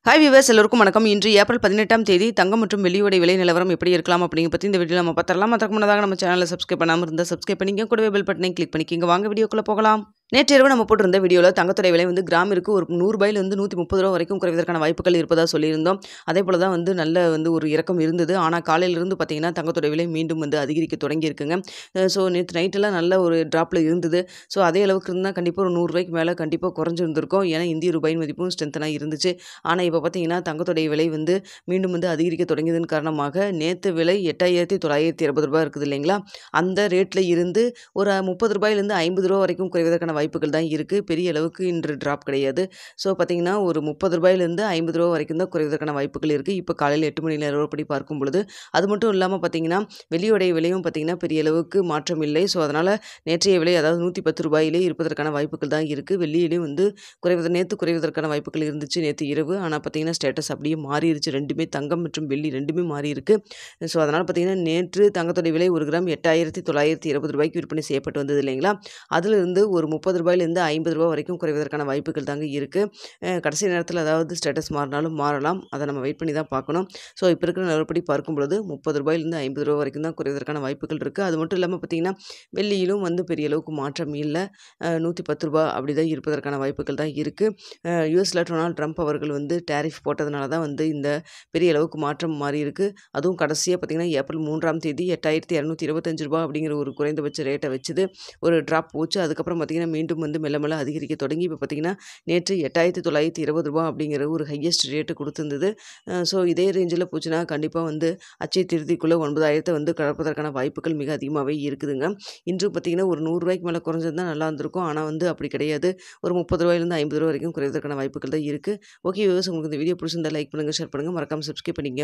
Hi viewers எல்லோருக்கும் வணக்கம். இன்று ஏப்ரல் 18ஆம் தேதி தங்கம் மற்றும் வெள்ளியோட விலை நிலவரம் எப்படி இருக்கலாம் அப்படிங்க பற்றி இந்த வீடியோவில் நம்ம பார்த்தரலாம். அதற்கு முன்னதாக நம்ம சேனலை சப்ஸ்கிரைப் பண்ணாமல் இருந்தால் சப்ஸ்கிரைப் பண்ணிங்க, கூடவே பெல் பட்டனை கிளிக் பண்ணிக்கிங்க. வாங்க வீடியோக்குள்ளே போகலாம். நேற்று இரவு நம்ம போட்டிருந்த வீடியோவில் தங்கத்துடைய விலை கிராமிற்கு ஒரு 100 ரூபாயிலிருந்து 130 ரூபா வரைக்கும் குறைவதற்கான வாய்ப்புகள் இருப்பதாக சொல்லியிருந்தோம். அதே போல தான் நல்ல ஒரு இறக்கம் இருந்தது. ஆனால் காலையிலிருந்து பார்த்தீங்கன்னா தங்கத்துடைய விலை மீண்டும் அதிகரிக்க தொடங்கியிருக்குங்க. ஸோ நேற்று நைட்டெல்லாம் நல்ல ஒரு ட்ராப்பில் இருந்தது. ஸோ அதே அளவுக்கு இருந்தால் கண்டிப்பாக ஒரு 100 ரூபாய்க்கு மேலே கண்டிப்பாக குறைஞ்சிருந்திருக்கும். ஏன்னா இந்திய ரூபாயின் மதிப்பும் ஸ்ட்ரென்த்தனாக இருந்துச்சு. ஆனால் இப்போ பார்த்தீங்கன்னா தங்கத்துடைய விலை மீண்டும் அதிகரிக்க தொடங்கியதன் காரணமாக நேற்று விலை 8,920 ரூபாய் இருக்குது இல்லைங்களா? அந்த ரேட்டில் இருந்து ஒரு 30 ரூபாயிலிருந்து 50 ரூபா வரைக்கும் குறைவதற்கான வாய்ப்புகள் தான் இருக்குது. பெரிய அளவுக்கு இன்று ட்ராப் கிடையாது. ஸோ பார்த்தீங்கன்னா ஒரு 30 ரூபாயிலிருந்து 50 ரூபா வரைக்கும் தான் குறைவதற்கான வாய்ப்புகள் இருக்குது. இப்போ காலையில் 8 மணி நிலவரப்படி பார்க்கும் பொழுது அது மட்டும் இல்லாமல் பார்த்தீங்கன்னா வெள்ளியோடைய விலையும் பார்த்தீங்கன்னா பெரிய அளவுக்கு மாற்றம் இல்லை. ஸோ அதனால் நேற்றைய விலை அதாவது 110 ரூபாயிலே இருப்பதற்கான வாய்ப்புகள் தான் இருக்குது. வெள்ளியிலையும் நேற்று குறைவதற்கான வாய்ப்புகள் இருந்துச்சு நேற்று இரவு. ஆனால் பார்த்தீங்கன்னா ஸ்டேட்டஸ் அப்படியே மாறிடுச்சு. ரெண்டுமே தங்கம் மற்றும் வெள்ளி ரெண்டுமே மாறி இருக்கு. ஸோ அதனால் பார்த்தீங்கன்னா நேற்று தங்கத்துடைய விலை 1 கிராம் 8,920 ரூபாய்க்கு விற்பனை செய்யப்பட்டு வந்தது இல்லைங்களா? அதிலிருந்து ஒரு 30 ரூபாயிலிருந்து 50 ரூபா வரைக்கும் குறைவதற்கான வாய்ப்புகள் தாங்க இருக்குது. கடைசி நேரத்தில் அதாவது ஸ்டேட்டஸ் மாறினாலும் மாறலாம். அதை நம்ம வெயிட் பண்ணி தான் பார்க்கணும். ஸோ இப்போ இருக்கிற நிலவரப்படி பார்க்கும் பொழுது 30 ரூபாயிலிருந்து 50 ரூபா வரைக்கும் தான் குறைவதற்கான வாய்ப்புகள் இருக்குது. அது மட்டும் இல்லாமல் பார்த்தீங்கன்னா வெள்ளியிலும் பெரிய அளவுக்கு மாற்றம் இல்லை. 110 ரூபா அப்படி தான் இருப்பதற்கான வாய்ப்புகள் தான் இருக்குது. யுஎஸில் டொனால்ட் ட்ரம்ப் அவர்கள் டேரிஃப் போட்டதுனால தான் இந்த பெரிய அளவுக்கு மாற்றம் மாறி இருக்குது. அதுவும் கடைசியாக பார்த்தீங்கன்னா ஏப்ரல் 3ஆம் தேதி 8,225 ரூபா அப்படிங்கிற ஒரு குறைந்தபட்ச ரேட்டை வச்சுது ஒரு ட்ராப் போச்சு. அதுக்கப்புறம் பார்த்தீங்கன்னா மீண்டும் மெல்ல மெல்ல அதிகரிக்க தொடங்கி இப்போ பார்த்தீங்கன்னா நேற்று 8,920 ரூபா அப்படிங்கிற ஒரு ஹையஸ்ட் ரேட்டு கொடுத்துருந்தது. ஸோ இதே ரேஞ்சில் போச்சுன்னா கண்டிப்பாக அச்சய திருதிக்குள்ளே 9,000 கடப்பதற்கான வாய்ப்புகள் மிக அதிகமாகவே இருக்குதுங்க. இன்று பார்த்தீங்கன்னா ஒரு 100 ரூபாய்க்கு மேலே குறைஞ்சிருந்தால் நல்லா இருந்திருக்கும். ஆனால் அப்படி கிடையாது. ஒரு 30 ரூபாயிலிருந்து 50 ரூபா வரைக்கும் குறைவதற்கான வாய்ப்புகள் தான் இருக்குது. ஓகே வியூவர்ஸ், உங்களுக்கு இந்த வீடியோ பிடிச்சிருந்தா லைக் பண்ணுங்கள், ஷேர் பண்ணுங்கள், மறக்காமல் சப்ஸ்கிரைப் பண்ணிக்கங்க.